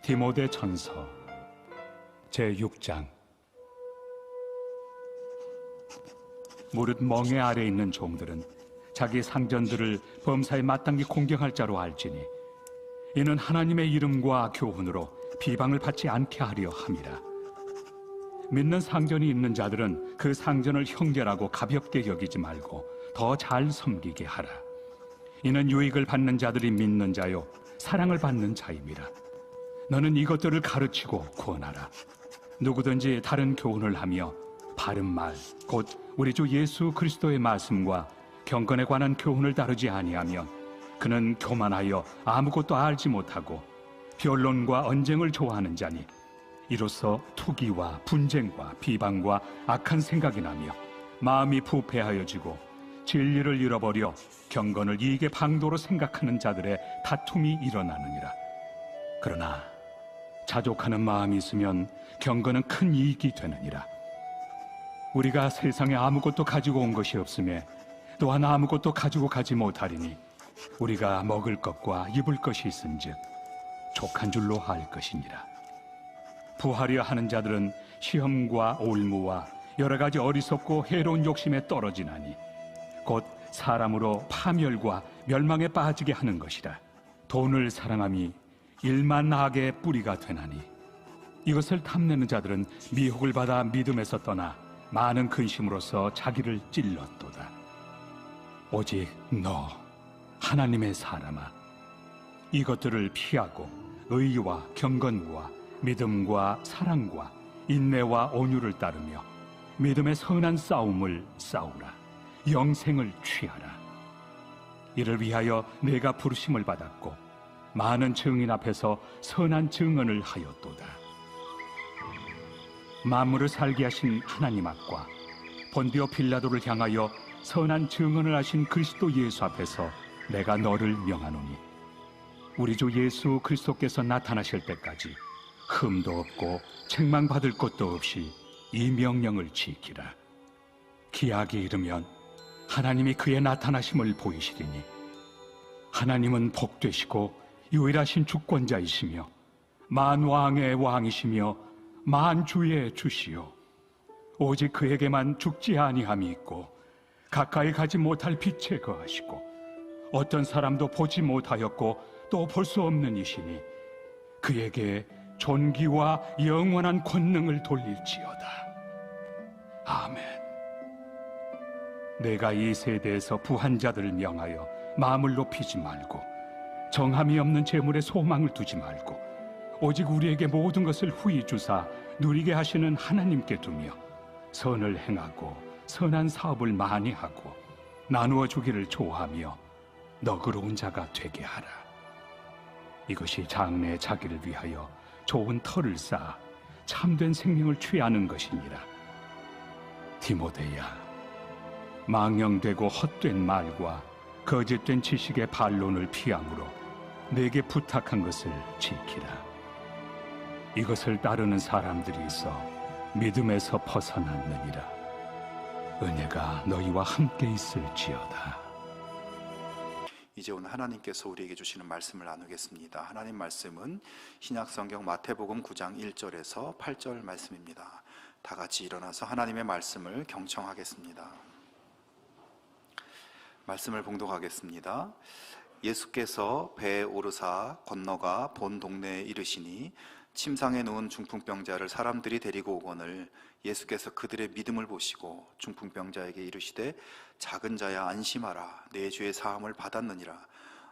디모데 전서 제6장. 무릇 멍에 아래 있는 종들은 자기 상전들을 범사에 마땅히 공경할 자로 알지니 이는 하나님의 이름과 교훈으로 비방을 받지 않게 하려 함이라. 믿는 상전이 있는 자들은 그 상전을 형제라고 가볍게 여기지 말고 더 잘 섬기게 하라. 이는 유익을 받는 자들이 믿는 자요 사랑을 받는 자임이라. 너는 이것들을 가르치고 구원하라. 누구든지 다른 교훈을 하며 바른 말, 곧 우리 주 예수 그리스도의 말씀과 경건에 관한 교훈을 따르지 아니하면 그는 교만하여 아무것도 알지 못하고 변론과 언쟁을 좋아하는 자니 이로써 투기와 분쟁과 비방과 악한 생각이 나며 마음이 부패하여지고 진리를 잃어버려 경건을 이익의 방도로 생각하는 자들의 다툼이 일어나느니라. 그러나 자족하는 마음이 있으면 경건은 큰 이익이 되느니라. 우리가 세상에 아무것도 가지고 온 것이 없음에 또한 아무것도 가지고 가지 못하리니 우리가 먹을 것과 입을 것이 있은즉 족한 줄로 알 것이니라. 부하려 하는 자들은 시험과 올무와 여러 가지 어리석고 해로운 욕심에 떨어지나니 곧 사람으로 파멸과 멸망에 빠지게 하는 것이라. 돈을 사랑함이 일만 악의 뿌리가 되나니 이것을 탐내는 자들은 미혹을 받아 믿음에서 떠나 많은 근심으로써 자기를 찔렀도다. 오직 너 하나님의 사람아, 이것들을 피하고 의와 경건과 믿음과 사랑과 인내와 온유를 따르며 믿음의 선한 싸움을 싸우라. 영생을 취하라. 이를 위하여 내가 부르심을 받았고 많은 증인 앞에서 선한 증언을 하였도다. 만물을 살게 하신 하나님 앞과 본디오 빌라도를 향하여 선한 증언을 하신 그리스도 예수 앞에서 내가 너를 명하노니 우리 주 예수 그리스도께서 나타나실 때까지 흠도 없고 책망받을 것도 없이 이 명령을 지키라. 기약이 이르면 하나님이 그의 나타나심을 보이시리니 하나님은 복되시고 유일하신 주권자이시며 만왕의 왕이시며 만주의 주시요 오직 그에게만 죽지 아니함이 있고 가까이 가지 못할 빛에 거하시고 어떤 사람도 보지 못하였고 또 볼 수 없는 이시니 그에게 존귀와 영원한 권능을 돌릴지어다. 아멘. 내가 이 세대에서 부한 자들을 명하여 마음을 높이지 말고 정함이 없는 재물에 소망을 두지 말고 오직 우리에게 모든 것을 후히 주사 누리게 하시는 하나님께 두며 선을 행하고 선한 사업을 많이 하고 나누어 주기를 좋아하며 너그러운 자가 되게 하라. 이것이 장래에 자기를 위하여 좋은 터를 쌓아 참된 생명을 취하는 것이니라. 디모데야, 망령되고 헛된 말과 거짓된 지식의 반론을 피함으로 내게 부탁한 것을 지키라. 이것을 따르는 사람들이 있어 믿음에서 벗어났느니라. 은혜가 너희와 함께 있을지어다. 이제 오늘 하나님께서 우리에게 주시는 말씀을 나누겠습니다. 하나님 말씀은 신약성경 마태복음 9장 1절에서 8절 말씀입니다. 다 같이 일어나서 하나님의 말씀을 경청하겠습니다. 말씀을 봉독하겠습니다. 예수께서 배에 오르사 건너가 본 동네에 이르시니 침상에 누운 중풍병자를 사람들이 데리고 오거늘 예수께서 그들의 믿음을 보시고 중풍병자에게 이르시되 작은 자야 안심하라 내 죄의 사함을 받았느니라.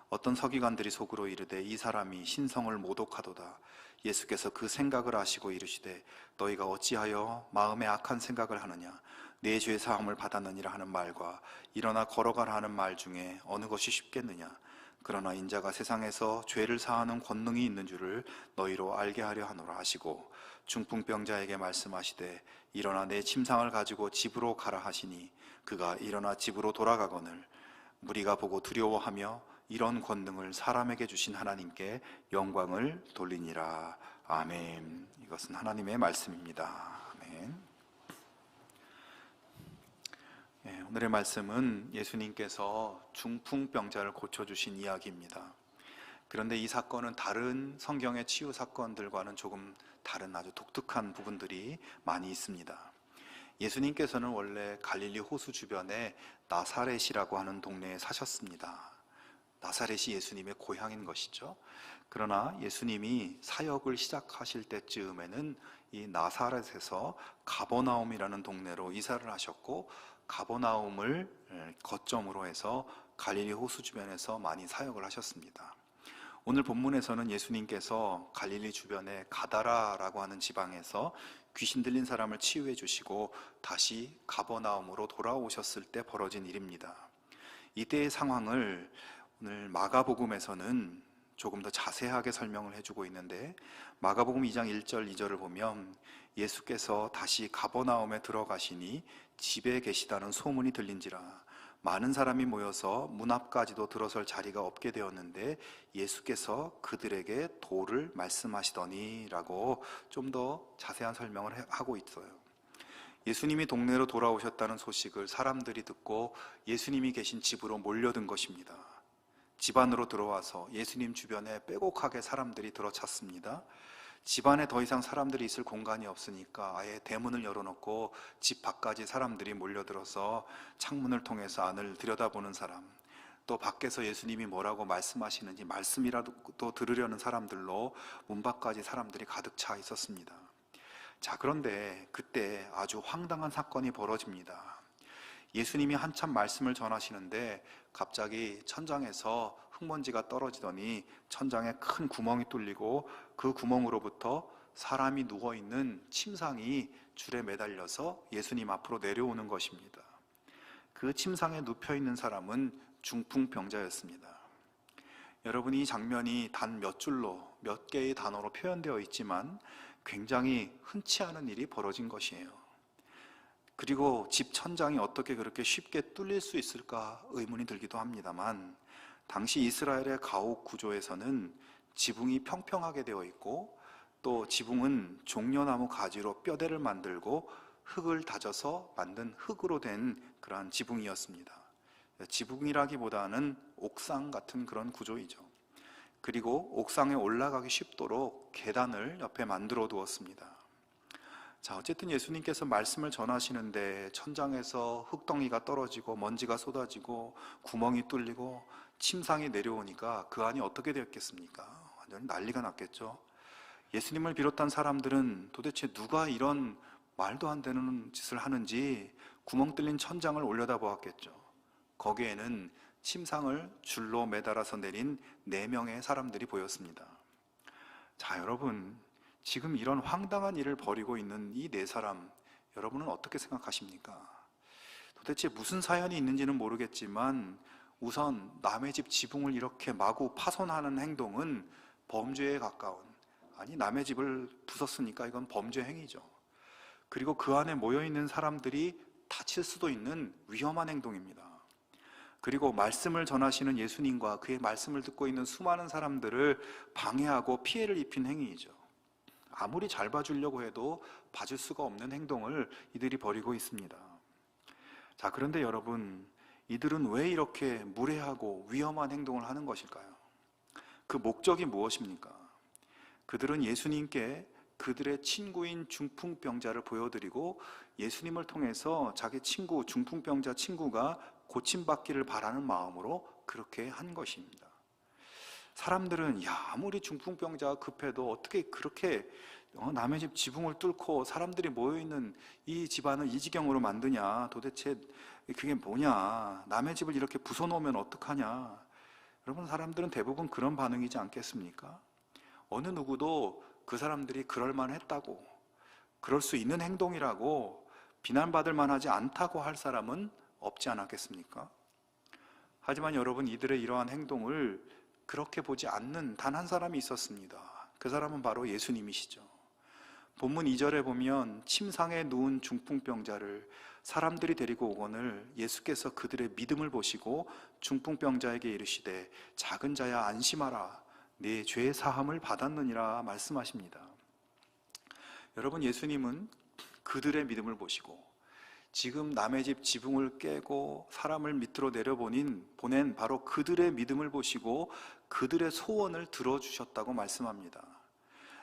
어떤 서기관들이 속으로 이르되 이 사람이 신성을 모독하도다. 예수께서 그 생각을 아시고 이르시되 너희가 어찌하여 마음에 악한 생각을 하느냐. 내 죄의 사함을 받았느니라 하는 말과 일어나 걸어가라 하는 말 중에 어느 것이 쉽겠느냐. 그러나 인자가 세상에서 죄를 사하는 권능이 있는 줄을 너희로 알게 하려 하노라 하시고 중풍병자에게 말씀하시되 일어나 내 침상을 가지고 집으로 가라 하시니 그가 일어나 집으로 돌아가거늘 무리가 보고 두려워하며 이런 권능을 사람에게 주신 하나님께 영광을 돌리니라. 아멘. 이것은 하나님의 말씀입니다. 아멘. 오늘의 말씀은 예수님께서 중풍병자를 고쳐주신 이야기입니다. 그런데 이 사건은 다른 성경의 치유 사건들과는 조금 다른 아주 독특한 부분들이 많이 있습니다. 예수님께서는 원래 갈릴리 호수 주변에 나사렛이라고 하는 동네에 사셨습니다. 나사렛이 예수님의 고향인 것이죠. 그러나 예수님이 사역을 시작하실 때쯤에는 이 나사렛에서 가버나움이라는 동네로 이사를 하셨고, 가버나움을 거점으로 해서 갈릴리 호수 주변에서 많이 사역을 하셨습니다. 오늘 본문에서는 예수님께서 갈릴리 주변의 가다라라고 하는 지방에서 귀신 들린 사람을 치유해 주시고 다시 가버나움으로 돌아오셨을 때 벌어진 일입니다. 이때의 상황을 오늘 마가복음에서는 조금 더 자세하게 설명을 해주고 있는데, 마가복음 2장 1절 2절을 보면 예수께서 다시 가버나움에 들어가시니 집에 계시다는 소문이 들린지라 많은 사람이 모여서 문 앞까지도 들어설 자리가 없게 되었는데 예수께서 그들에게 도를 말씀하시더니 라고 좀 더 자세한 설명을 하고 있어요. 예수님이 동네로 돌아오셨다는 소식을 사람들이 듣고 예수님이 계신 집으로 몰려든 것입니다. 집 안으로 들어와서 예수님 주변에 빼곡하게 사람들이 들어찼습니다. 집 안에 더 이상 사람들이 있을 공간이 없으니까 아예 대문을 열어놓고 집 밖까지 사람들이 몰려들어서 창문을 통해서 안을 들여다보는 사람, 또 밖에서 예수님이 뭐라고 말씀하시는지 말씀이라도 들으려는 사람들로 문 밖까지 사람들이 가득 차 있었습니다. 자, 그런데 그때 아주 황당한 사건이 벌어집니다. 예수님이 한참 말씀을 전하시는데 갑자기 천장에서 흙먼지가 떨어지더니 천장에 큰 구멍이 뚫리고 그 구멍으로부터 사람이 누워있는 침상이 줄에 매달려서 예수님 앞으로 내려오는 것입니다. 그 침상에 눕혀있는 사람은 중풍병자였습니다. 여러분, 이 장면이 단 몇 줄로, 몇 개의 단어로 표현되어 있지만 굉장히 흔치 않은 일이 벌어진 것이에요. 그리고 집 천장이 어떻게 그렇게 쉽게 뚫릴 수 있을까 의문이 들기도 합니다만, 당시 이스라엘의 가옥 구조에서는 지붕이 평평하게 되어 있고 또 지붕은 종려나무 가지로 뼈대를 만들고 흙을 다져서 만든 흙으로 된 그러한 지붕이었습니다. 지붕이라기보다는 옥상 같은 그런 구조이죠. 그리고 옥상에 올라가기 쉽도록 계단을 옆에 만들어 두었습니다. 자, 어쨌든 예수님께서 말씀을 전하시는데 천장에서 흙덩이가 떨어지고 먼지가 쏟아지고 구멍이 뚫리고 침상이 내려오니까 그 안이 어떻게 되었겠습니까? 완전히 난리가 났겠죠. 예수님을 비롯한 사람들은 도대체 누가 이런 말도 안 되는 짓을 하는지 구멍 뚫린 천장을 올려다보았겠죠. 거기에는 침상을 줄로 매달아서 내린 4명의 사람들이 보였습니다. 자, 여러분, 지금 이런 황당한 일을 벌이고 있는 이 4사람, 여러분은 어떻게 생각하십니까? 도대체 무슨 사연이 있는지는 모르겠지만 우선 남의 집 지붕을 이렇게 마구 파손하는 행동은 범죄에 가까운, 아니 남의 집을 부쉈으니까 이건 범죄 행위죠. 그리고 그 안에 모여있는 사람들이 다칠 수도 있는 위험한 행동입니다. 그리고 말씀을 전하시는 예수님과 그의 말씀을 듣고 있는 수많은 사람들을 방해하고 피해를 입힌 행위이죠. 아무리 잘 봐주려고 해도 봐줄 수가 없는 행동을 이들이 벌이고 있습니다. 자, 그런데 여러분, 이들은 왜 이렇게 무례하고 위험한 행동을 하는 것일까요? 그 목적이 무엇입니까? 그들은 예수님께 그들의 친구인 중풍병자를 보여드리고 예수님을 통해서 자기 친구, 중풍병자 친구가 고침받기를 바라는 마음으로 그렇게 한 것입니다. 사람들은 아무리 중풍병자가 급해도 어떻게 그렇게 남의 집 지붕을 뚫고 사람들이 모여있는 이 집안을 이 지경으로 만드냐, 도대체 그게 뭐냐, 남의 집을 이렇게 부숴놓으면 어떡하냐. 여러분, 사람들은 대부분 그런 반응이지 않겠습니까? 어느 누구도 그 사람들이 그럴만했다고, 그럴 수 있는 행동이라고 비난받을 만하지 않다고 할 사람은 없지 않았겠습니까? 하지만 여러분, 이들의 이러한 행동을 그렇게 보지 않는 단 한 사람이 있었습니다. 그 사람은 바로 예수님이시죠. 본문 2절에 보면 침상에 누운 중풍병자를 사람들이 데리고 오거늘 예수께서 그들의 믿음을 보시고 중풍병자에게 이르시되 작은 자야 안심하라, 네 죄 사함을 받았느니라 말씀하십니다. 여러분, 예수님은 그들의 믿음을 보시고 지금 남의 집 지붕을 깨고 사람을 밑으로 보낸 바로 그들의 믿음을 보시고 그들의 소원을 들어주셨다고 말씀합니다.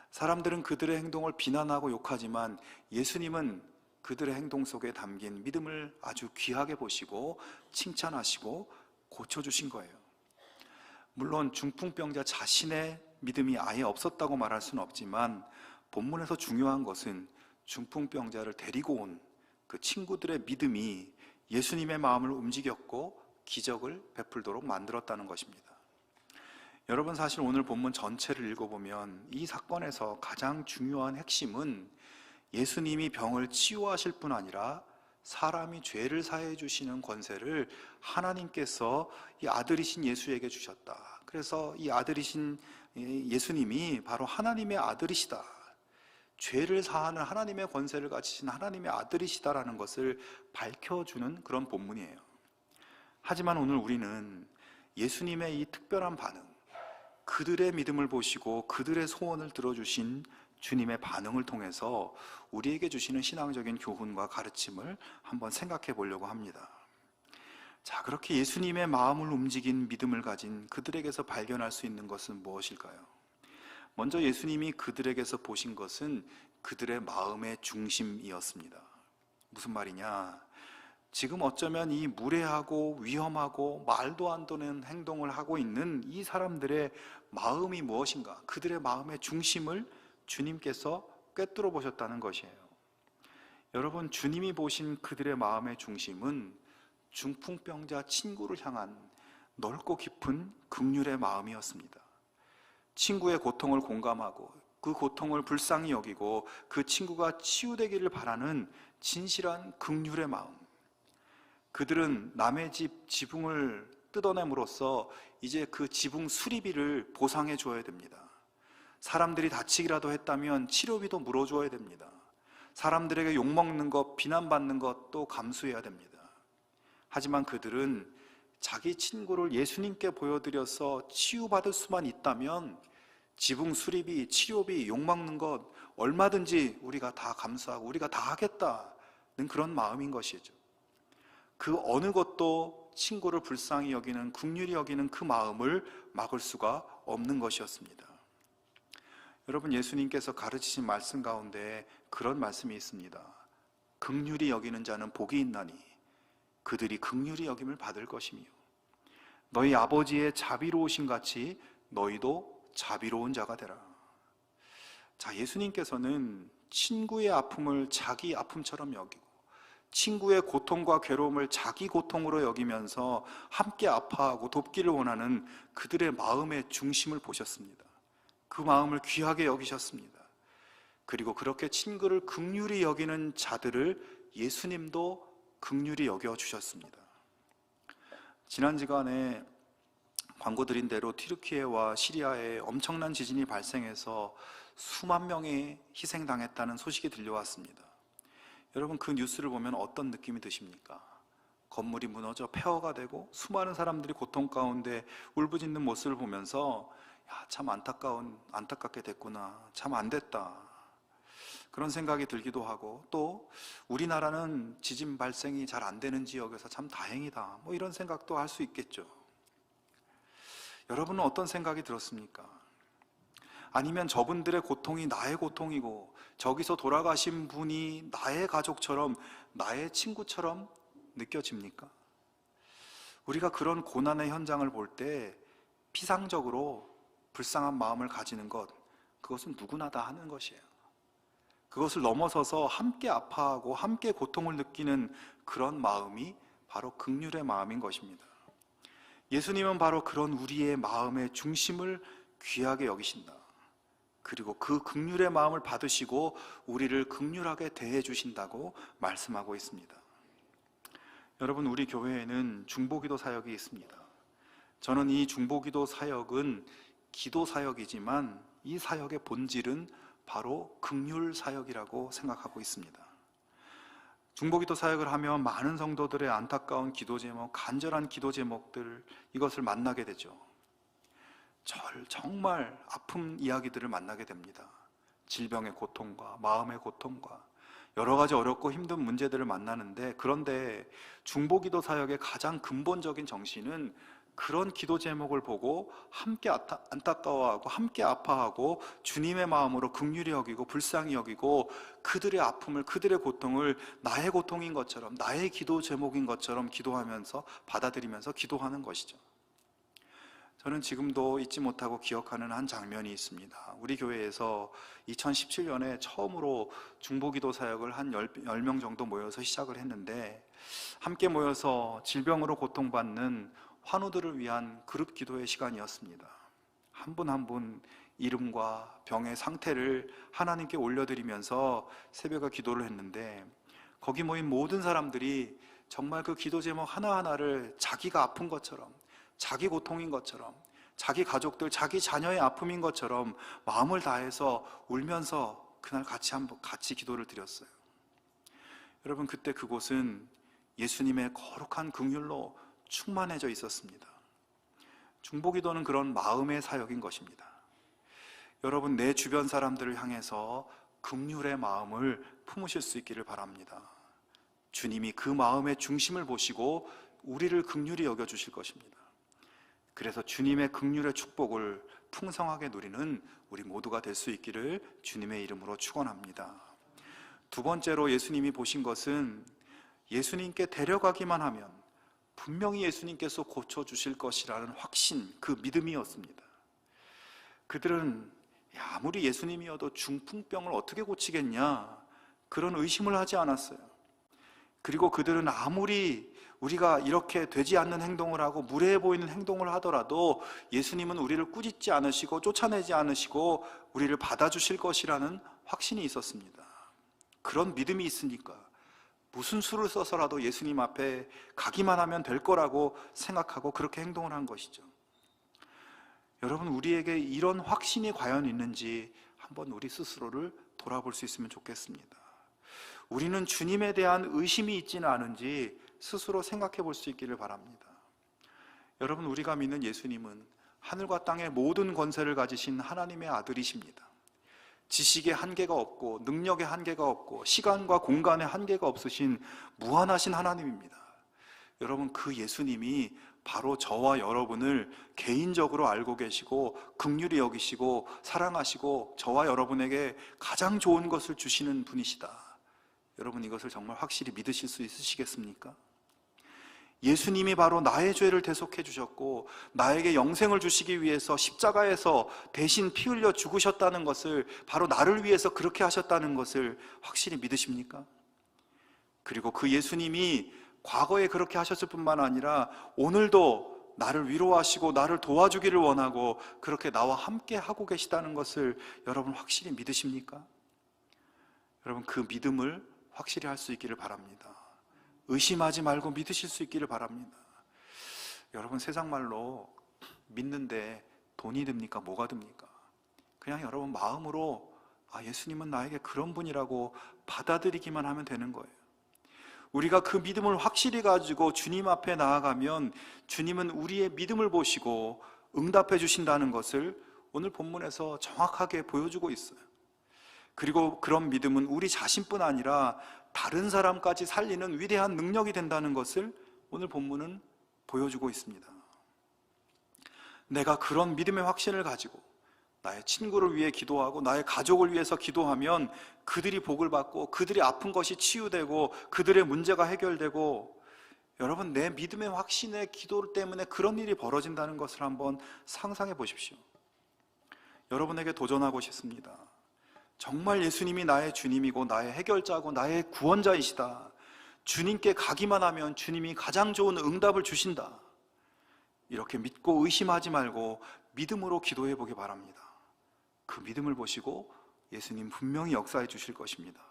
사람들은 그들의 행동을 비난하고 욕하지만 예수님은 그들의 행동 속에 담긴 믿음을 아주 귀하게 보시고 칭찬하시고 고쳐주신 거예요. 물론 중풍병자 자신의 믿음이 아예 없었다고 말할 수는 없지만 본문에서 중요한 것은 중풍병자를 데리고 온 그 친구들의 믿음이 예수님의 마음을 움직였고 기적을 베풀도록 만들었다는 것입니다. 여러분, 사실 오늘 본문 전체를 읽어보면 이 사건에서 가장 중요한 핵심은 예수님이 병을 치유하실 뿐 아니라 사람이 죄를 사해 주시는 권세를 하나님께서 이 아들이신 예수에게 주셨다. 그래서 이 아들이신 예수님이 바로 하나님의 아들이시다. 죄를 사하는 하나님의 권세를 가지신 하나님의 아들이시다라는 것을 밝혀주는 그런 본문이에요. 하지만 오늘 우리는 예수님의 이 특별한 반응, 그들의 믿음을 보시고 그들의 소원을 들어주신 주님의 반응을 통해서 우리에게 주시는 신앙적인 교훈과 가르침을 한번 생각해 보려고 합니다. 자, 그렇게 예수님의 마음을 움직인 믿음을 가진 그들에게서 발견할 수 있는 것은 무엇일까요? 먼저 예수님이 그들에게서 보신 것은 그들의 마음의 중심이었습니다. 무슨 말이냐? 지금 어쩌면 이 무례하고 위험하고 말도 안 되는 행동을 하고 있는 이 사람들의 마음이 무엇인가? 그들의 마음의 중심을 주님께서 꿰뚫어 보셨다는 것이에요. 여러분, 주님이 보신 그들의 마음의 중심은 중풍병자 친구를 향한 넓고 깊은 긍휼의 마음이었습니다. 친구의 고통을 공감하고 그 고통을 불쌍히 여기고 그 친구가 치유되기를 바라는 진실한 긍휼의 마음. 그들은 남의 집 지붕을 뜯어냄으로써 이제 그 지붕 수리비를 보상해 줘야 됩니다. 사람들이 다치기라도 했다면 치료비도 물어줘야 됩니다. 사람들에게 욕먹는 것, 비난받는 것도 감수해야 됩니다. 하지만 그들은 자기 친구를 예수님께 보여드려서 치유받을 수만 있다면 지붕 수리비, 치료비, 욕먹는 것 얼마든지 우리가 다 감수하고 우리가 다 하겠다는 그런 마음인 것이죠. 그 어느 것도 친구를 불쌍히 여기는, 긍휼히 여기는 그 마음을 막을 수가 없는 것이었습니다. 여러분, 예수님께서 가르치신 말씀 가운데 그런 말씀이 있습니다. 긍휼히 여기는 자는 복이 있나니 그들이 긍휼히 여김을 받을 것이며 너희 아버지의 자비로우신 같이 너희도 자비로운 자가 되라. 자, 예수님께서는 친구의 아픔을 자기 아픔처럼 여기고 친구의 고통과 괴로움을 자기 고통으로 여기면서 함께 아파하고 돕기를 원하는 그들의 마음의 중심을 보셨습니다. 그 마음을 귀하게 여기셨습니다. 그리고 그렇게 친구를 긍휼히 여기는 자들을 예수님도 긍휼히 여겨주셨습니다. 지난 시간에 광고 드린 대로 튀르키예와 시리아에 엄청난 지진이 발생해서 수만 명이 희생당했다는 소식이 들려왔습니다. 여러분, 그 뉴스를 보면 어떤 느낌이 드십니까? 건물이 무너져 폐허가 되고 수많은 사람들이 고통 가운데 울부짖는 모습을 보면서 참 안타깝게 됐구나, 참 안 됐다, 그런 생각이 들기도 하고, 또 우리나라는 지진 발생이 잘 안 되는 지역에서 참 다행이다, 이런 생각도 할 수 있겠죠. 여러분은 어떤 생각이 들었습니까? 아니면 저분들의 고통이 나의 고통이고 저기서 돌아가신 분이 나의 가족처럼, 나의 친구처럼 느껴집니까? 우리가 그런 고난의 현장을 볼 때 피상적으로 불쌍한 마음을 가지는 것, 그것은 누구나 다 하는 것이에요. 그것을 넘어서서 함께 아파하고 함께 고통을 느끼는 그런 마음이 바로 긍휼의 마음인 것입니다. 예수님은 바로 그런 우리의 마음의 중심을 귀하게 여기신다. 그리고 그 긍휼의 마음을 받으시고 우리를 긍휼하게 대해 주신다고 말씀하고 있습니다. 여러분, 우리 교회에는 중보기도 사역이 있습니다. 저는 이 중보기도 사역은 기도 사역이지만 이 사역의 본질은 바로 긍휼 사역이라고 생각하고 있습니다. 중보기도 사역을 하면 많은 성도들의 안타까운 기도 제목, 간절한 기도 제목들, 이것을 만나게 되죠. 정말 아픈 이야기들을 만나게 됩니다. 질병의 고통과 마음의 고통과 여러 가지 어렵고 힘든 문제들을 만나는데, 그런데 중보기도 사역의 가장 근본적인 정신은 그런 기도 제목을 보고 함께 안타까워하고 함께 아파하고 주님의 마음으로 긍휼히 여기고 불쌍히 여기고 그들의 아픔을, 그들의 고통을 나의 고통인 것처럼, 나의 기도 제목인 것처럼 기도하면서, 받아들이면서 기도하는 것이죠. 저는 지금도 잊지 못하고 기억하는 한 장면이 있습니다. 우리 교회에서 2017년에 처음으로 중보기도 사역을 한 10명 정도 모여서 시작을 했는데, 함께 모여서 질병으로 고통받는 환우들을 위한 그룹 기도의 시간이었습니다. 한 분 한 분 이름과 병의 상태를 하나님께 올려드리면서 새벽에 기도를 했는데, 거기 모인 모든 사람들이 정말 그 기도 제목 하나하나를 자기가 아픈 것처럼, 자기 고통인 것처럼, 자기 가족들, 자기 자녀의 아픔인 것처럼 마음을 다해서 울면서 그날 같이 기도를 드렸어요. 여러분, 그때 그곳은 예수님의 거룩한 긍휼로 충만해져 있었습니다. 중보기도는 그런 마음의 사역인 것입니다. 여러분, 내 주변 사람들을 향해서 긍휼의 마음을 품으실 수 있기를 바랍니다. 주님이 그 마음의 중심을 보시고 우리를 긍휼히 여겨주실 것입니다. 그래서 주님의 긍휼의 축복을 풍성하게 누리는 우리 모두가 될 수 있기를 주님의 이름으로 축원합니다. 두 번째로 예수님이 보신 것은 예수님께 데려가기만 하면 분명히 예수님께서 고쳐주실 것이라는 확신, 그 믿음이었습니다. 그들은 아무리 예수님이어도 중풍병을 어떻게 고치겠냐, 그런 의심을 하지 않았어요. 그리고 그들은 아무리 우리가 이렇게 되지 않는 행동을 하고 무례해 보이는 행동을 하더라도 예수님은 우리를 꾸짖지 않으시고 쫓아내지 않으시고 우리를 받아주실 것이라는 확신이 있었습니다. 그런 믿음이 있으니까 무슨 수를 써서라도 예수님 앞에 가기만 하면 될 거라고 생각하고 그렇게 행동을 한 것이죠. 여러분, 우리에게 이런 확신이 과연 있는지 한번 우리 스스로를 돌아볼 수 있으면 좋겠습니다. 우리는 주님에 대한 의심이 있지는 않은지 스스로 생각해 볼 수 있기를 바랍니다. 여러분, 우리가 믿는 예수님은 하늘과 땅의 모든 권세를 가지신 하나님의 아들이십니다. 지식의 한계가 없고 능력의 한계가 없고 시간과 공간의 한계가 없으신 무한하신 하나님입니다. 여러분, 그 예수님이 바로 저와 여러분을 개인적으로 알고 계시고 긍휼히 여기시고 사랑하시고 저와 여러분에게 가장 좋은 것을 주시는 분이시다. 여러분, 이것을 정말 확실히 믿으실 수 있으시겠습니까? 예수님이 바로 나의 죄를 대속해 주셨고 나에게 영생을 주시기 위해서 십자가에서 대신 피 흘려 죽으셨다는 것을, 바로 나를 위해서 그렇게 하셨다는 것을 확실히 믿으십니까? 그리고 그 예수님이 과거에 그렇게 하셨을 뿐만 아니라 오늘도 나를 위로하시고 나를 도와주기를 원하고 그렇게 나와 함께 하고 계시다는 것을 여러분 확실히 믿으십니까? 여러분, 그 믿음을 확실히 할 수 있기를 바랍니다. 의심하지 말고 믿으실 수 있기를 바랍니다. 여러분, 세상 말로 믿는데 돈이 듭니까? 뭐가 듭니까? 그냥 여러분 마음으로 예수님은 나에게 그런 분이라고 받아들이기만 하면 되는 거예요. 우리가 그 믿음을 확실히 가지고 주님 앞에 나아가면 주님은 우리의 믿음을 보시고 응답해 주신다는 것을 오늘 본문에서 정확하게 보여주고 있어요. 그리고 그런 믿음은 우리 자신뿐 아니라 다른 사람까지 살리는 위대한 능력이 된다는 것을 오늘 본문은 보여주고 있습니다. 내가 그런 믿음의 확신을 가지고 나의 친구를 위해 기도하고 나의 가족을 위해서 기도하면 그들이 복을 받고 그들이 아픈 것이 치유되고 그들의 문제가 해결되고, 여러분, 내 믿음의 확신의 기도 때문에 그런 일이 벌어진다는 것을 한번 상상해 보십시오. 여러분에게 도전하고 싶습니다. 정말 예수님이 나의 주님이고 나의 해결자고 나의 구원자이시다. 주님께 가기만 하면 주님이 가장 좋은 응답을 주신다. 이렇게 믿고 의심하지 말고 믿음으로 기도해 보기 바랍니다. 그 믿음을 보시고 예수님 분명히 역사해 주실 것입니다.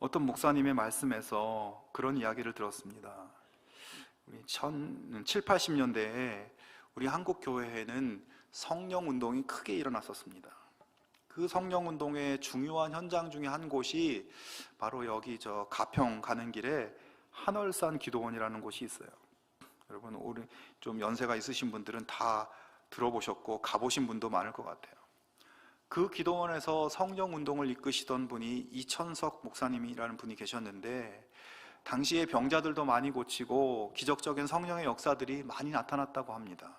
어떤 목사님의 말씀에서 그런 이야기를 들었습니다. 우리 7, 80년대에 우리 한국 교회에는 성령 운동이 크게 일어났었습니다. 그 성령 운동의 중요한 현장 중에 한 곳이 바로 여기 가평 가는 길에 한월산 기도원이라는 곳이 있어요. 여러분, 우리 좀 연세가 있으신 분들은 다 들어보셨고 가보신 분도 많을 것 같아요. 그 기도원에서 성령 운동을 이끄시던 분이 이천석 목사님이라는 분이 계셨는데, 당시에 병자들도 많이 고치고 기적적인 성령의 역사들이 많이 나타났다고 합니다.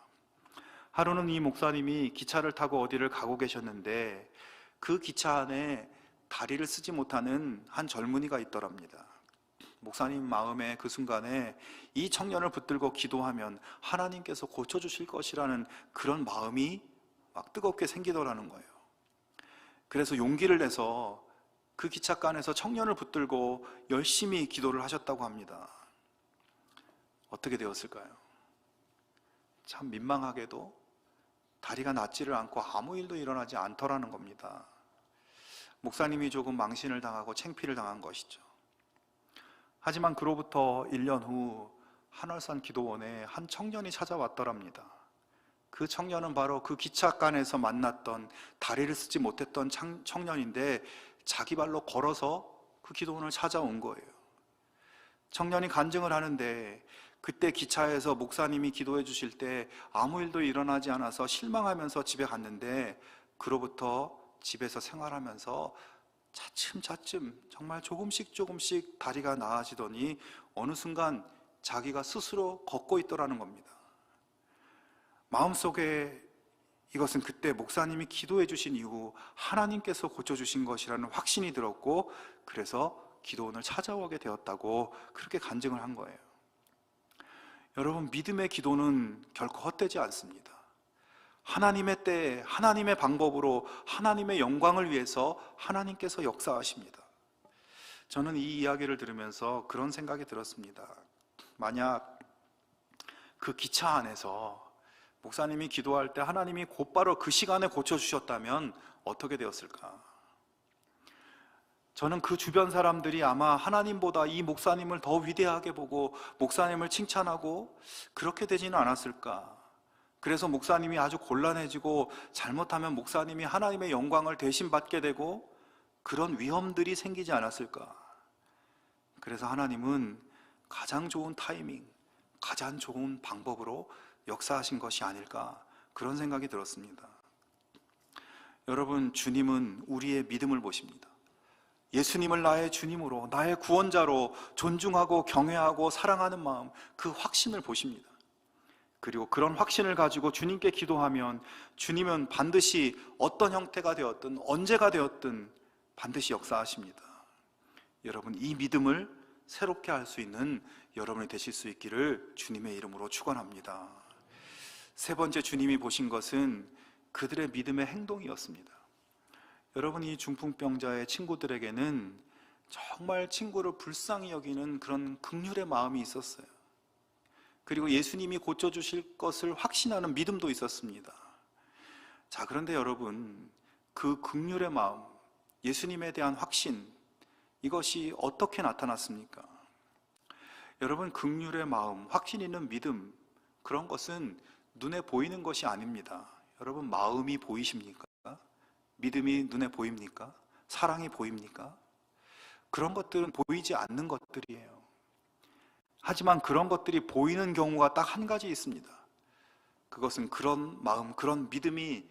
하루는 이 목사님이 기차를 타고 어디를 가고 계셨는데, 그 기차 안에 다리를 쓰지 못하는 한 젊은이가 있더랍니다. 목사님 마음에 그 순간에 이 청년을 붙들고 기도하면 하나님께서 고쳐주실 것이라는 그런 마음이 막 뜨겁게 생기더라는 거예요. 그래서 용기를 내서 그 기찻간에서 청년을 붙들고 열심히 기도를 하셨다고 합니다. 어떻게 되었을까요? 참 민망하게도 다리가 낫지를 않고 아무 일도 일어나지 않더라는 겁니다. 목사님이 조금 망신을 당하고 창피를 당한 것이죠. 하지만 그로부터 1년 후 한월산 기도원에 한 청년이 찾아왔더랍니다. 그 청년은 바로 그 기찻간에서 만났던 다리를 쓰지 못했던 청년인데, 자기 발로 걸어서 그 기도원을 찾아온 거예요. 청년이 간증을 하는데, 그때 기차에서 목사님이 기도해 주실 때 아무 일도 일어나지 않아서 실망하면서 집에 갔는데, 그로부터 집에서 생활하면서 차츰차츰 정말 조금씩 다리가 나아지더니 어느 순간 자기가 스스로 걷고 있더라는 겁니다. 마음속에 이것은 그때 목사님이 기도해 주신 이후 하나님께서 고쳐주신 것이라는 확신이 들었고, 그래서 기도원을 찾아오게 되었다고 그렇게 간증을 한 거예요. 여러분, 믿음의 기도는 결코 헛되지 않습니다. 하나님의 때에 하나님의 방법으로 하나님의 영광을 위해서 하나님께서 역사하십니다. 저는 이 이야기를 들으면서 그런 생각이 들었습니다. 만약 그 기차 안에서 목사님이 기도할 때 하나님이 곧바로 그 시간에 고쳐주셨다면 어떻게 되었을까? 저는 그 주변 사람들이 아마 하나님보다 이 목사님을 더 위대하게 보고 목사님을 칭찬하고 그렇게 되지는 않았을까? 그래서 목사님이 아주 곤란해지고 잘못하면 목사님이 하나님의 영광을 대신 받게 되고 그런 위험들이 생기지 않았을까? 그래서 하나님은 가장 좋은 타이밍, 가장 좋은 방법으로 역사하신 것이 아닐까, 그런 생각이 들었습니다. 여러분, 주님은 우리의 믿음을 보십니다. 예수님을 나의 주님으로, 나의 구원자로 존중하고 경외하고 사랑하는 마음, 그 확신을 보십니다. 그리고 그런 확신을 가지고 주님께 기도하면 주님은 반드시 어떤 형태가 되었든 언제가 되었든 반드시 역사하십니다. 여러분, 이 믿음을 새롭게 할 수 있는 여러분이 되실 수 있기를 주님의 이름으로 축원합니다. 세 번째, 주님이 보신 것은 그들의 믿음의 행동이었습니다. 여러분, 이 중풍병자의 친구들에게는 정말 친구를 불쌍히 여기는 그런 긍휼의 마음이 있었어요. 그리고 예수님이 고쳐주실 것을 확신하는 믿음도 있었습니다. 자, 그런데 여러분, 그 긍휼의 마음, 예수님에 대한 확신, 이것이 어떻게 나타났습니까? 여러분, 긍휼의 마음, 확신 있는 믿음, 그런 것은 눈에 보이는 것이 아닙니다. 여러분, 마음이 보이십니까? 믿음이 눈에 보입니까? 사랑이 보입니까? 그런 것들은 보이지 않는 것들이에요. 하지만 그런 것들이 보이는 경우가 딱 한 가지 있습니다. 그것은 그런 마음, 그런 믿음이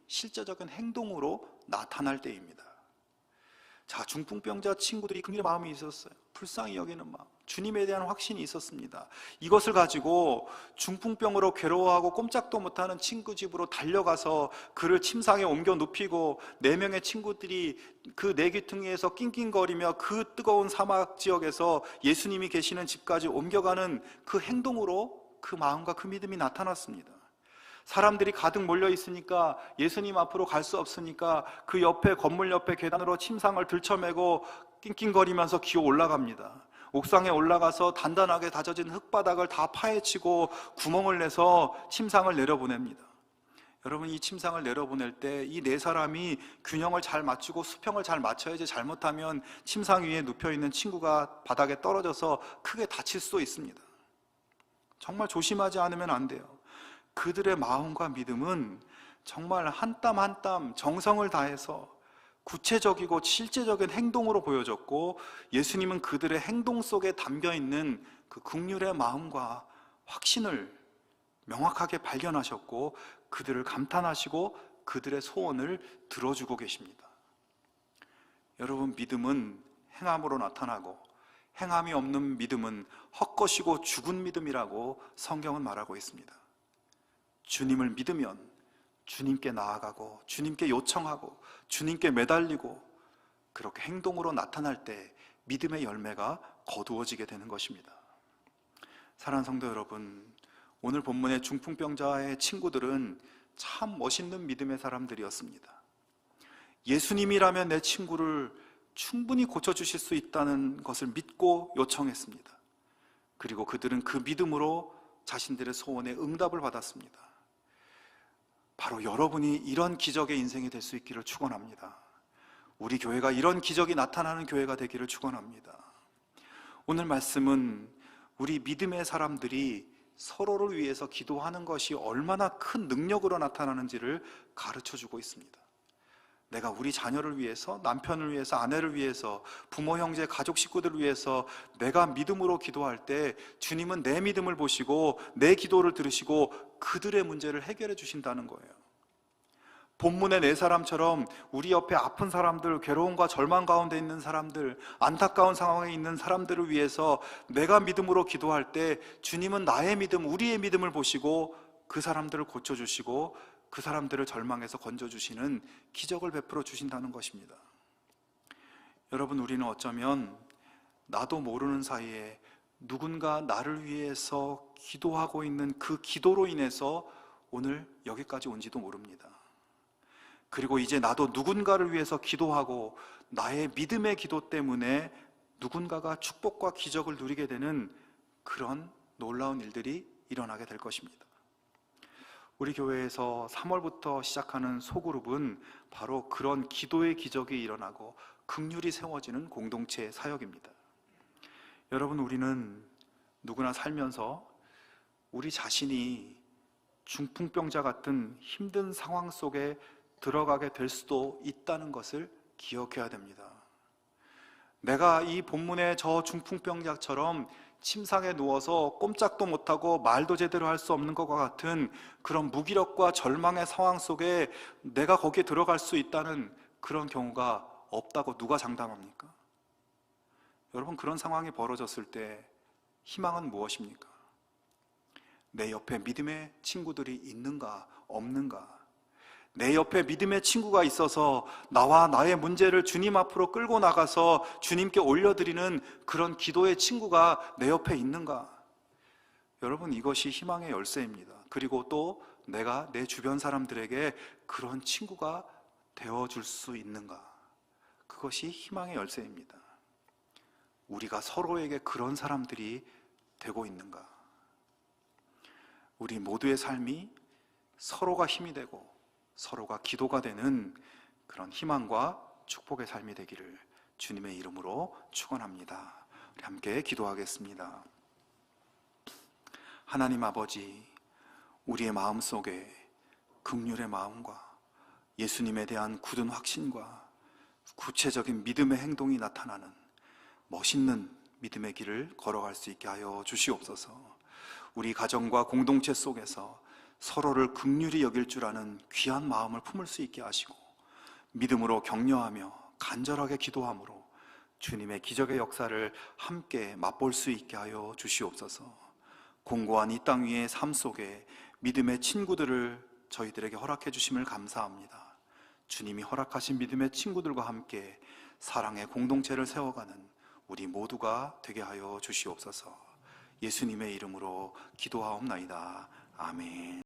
실제적인 행동으로 나타날 때입니다. 자, 중풍병자 친구들이 긍휼의 마음이 있었어요. 불쌍히 여기는 마음, 주님에 대한 확신이 있었습니다. 이것을 가지고 중풍병으로 괴로워하고 꼼짝도 못하는 친구 집으로 달려가서 그를 침상에 옮겨 눕히고 4명의 친구들이 그 내귀퉁이에서 낑낑거리며 그 뜨거운 사막 지역에서 예수님이 계시는 집까지 옮겨가는 그 행동으로 그 마음과 그 믿음이 나타났습니다. 사람들이 가득 몰려 있으니까 예수님 앞으로 갈 수 없으니까 그 옆에, 건물 옆에 계단으로 침상을 들쳐매고 낑낑거리면서 기어 올라갑니다. 옥상에 올라가서 단단하게 다져진 흙바닥을 다 파헤치고 구멍을 내서 침상을 내려보냅니다. 여러분, 이 침상을 내려보낼 때 이 4사람이 균형을 잘 맞추고 수평을 잘 맞춰야지, 잘못하면 침상 위에 눕혀있는 친구가 바닥에 떨어져서 크게 다칠 수도 있습니다. 정말 조심하지 않으면 안 돼요. 그들의 마음과 믿음은 정말 한 땀 한 땀 정성을 다해서 구체적이고 실제적인 행동으로 보여졌고, 예수님은 그들의 행동 속에 담겨있는 그 긍휼의 마음과 확신을 명확하게 발견하셨고 그들을 감탄하시고 그들의 소원을 들어주고 계십니다. 여러분, 믿음은 행함으로 나타나고 행함이 없는 믿음은 헛것이고 죽은 믿음이라고 성경은 말하고 있습니다. 주님을 믿으면 주님께 나아가고 주님께 요청하고 주님께 매달리고 그렇게 행동으로 나타날 때 믿음의 열매가 거두어지게 되는 것입니다. 사랑하는 성도 여러분, 오늘 본문의 중풍병자의 친구들은 참 멋있는 믿음의 사람들이었습니다. 예수님이라면 내 친구를 충분히 고쳐주실 수 있다는 것을 믿고 요청했습니다. 그리고 그들은 그 믿음으로 자신들의 소원에 응답을 받았습니다. 바로 여러분이 이런 기적의 인생이 될 수 있기를 축원합니다. 우리 교회가 이런 기적이 나타나는 교회가 되기를 축원합니다. 오늘 말씀은 우리 믿음의 사람들이 서로를 위해서 기도하는 것이 얼마나 큰 능력으로 나타나는지를 가르쳐주고 있습니다. 내가 우리 자녀를 위해서, 남편을 위해서, 아내를 위해서, 부모, 형제, 가족, 식구들을 위해서 내가 믿음으로 기도할 때 주님은 내 믿음을 보시고 내 기도를 들으시고 그들의 문제를 해결해 주신다는 거예요. 본문의 네 사람처럼 우리 옆에 아픈 사람들, 괴로움과 절망 가운데 있는 사람들, 안타까운 상황에 있는 사람들을 위해서 내가 믿음으로 기도할 때 주님은 나의 믿음, 우리의 믿음을 보시고 그 사람들을 고쳐주시고 그 사람들을 절망에서 건져주시는 기적을 베풀어 주신다는 것입니다. 여러분, 우리는 어쩌면 나도 모르는 사이에 누군가 나를 위해서 기도하고 있는 그 기도로 인해서 오늘 여기까지 온지도 모릅니다. 그리고 이제 나도 누군가를 위해서 기도하고 나의 믿음의 기도 때문에 누군가가 축복과 기적을 누리게 되는 그런 놀라운 일들이 일어나게 될 것입니다. 우리 교회에서 3월부터 시작하는 소그룹은 바로 그런 기도의 기적이 일어나고 긍휼이 세워지는 공동체 사역입니다. 여러분, 우리는 누구나 살면서 우리 자신이 중풍병자 같은 힘든 상황 속에 들어가게 될 수도 있다는 것을 기억해야 됩니다. 내가 이 본문의 저 중풍병자처럼 침상에 누워서 꼼짝도 못하고 말도 제대로 할 수 없는 것과 같은 그런 무기력과 절망의 상황 속에 내가 거기에 들어갈 수 있다는 그런 경우가 없다고 누가 장담합니까? 여러분, 그런 상황이 벌어졌을 때 희망은 무엇입니까? 내 옆에 믿음의 친구들이 있는가 없는가? 내 옆에 믿음의 친구가 있어서 나와 나의 문제를 주님 앞으로 끌고 나가서 주님께 올려드리는 그런 기도의 친구가 내 옆에 있는가? 여러분, 이것이 희망의 열쇠입니다. 그리고 또 내가 내 주변 사람들에게 그런 친구가 되어줄 수 있는가? 그것이 희망의 열쇠입니다. 우리가 서로에게 그런 사람들이 되고 있는가? 우리 모두의 삶이 서로가 힘이 되고 서로가 기도가 되는 그런 희망과 축복의 삶이 되기를 주님의 이름으로 축원합니다. 우리 함께 기도하겠습니다. 하나님 아버지, 우리의 마음속에 긍휼의 마음과 예수님에 대한 굳은 확신과 구체적인 믿음의 행동이 나타나는 멋있는 믿음의 길을 걸어갈 수 있게 하여 주시옵소서. 우리 가정과 공동체 속에서 서로를 긍휼히 여길 줄 아는 귀한 마음을 품을 수 있게 하시고 믿음으로 격려하며 간절하게 기도함으로 주님의 기적의 역사를 함께 맛볼 수 있게 하여 주시옵소서. 공고한 이 땅 위의 삶 속에 믿음의 친구들을 저희들에게 허락해 주심을 감사합니다. 주님이 허락하신 믿음의 친구들과 함께 사랑의 공동체를 세워가는 우리 모두가 되게 하여 주시옵소서. 예수님의 이름으로 기도하옵나이다. 아멘.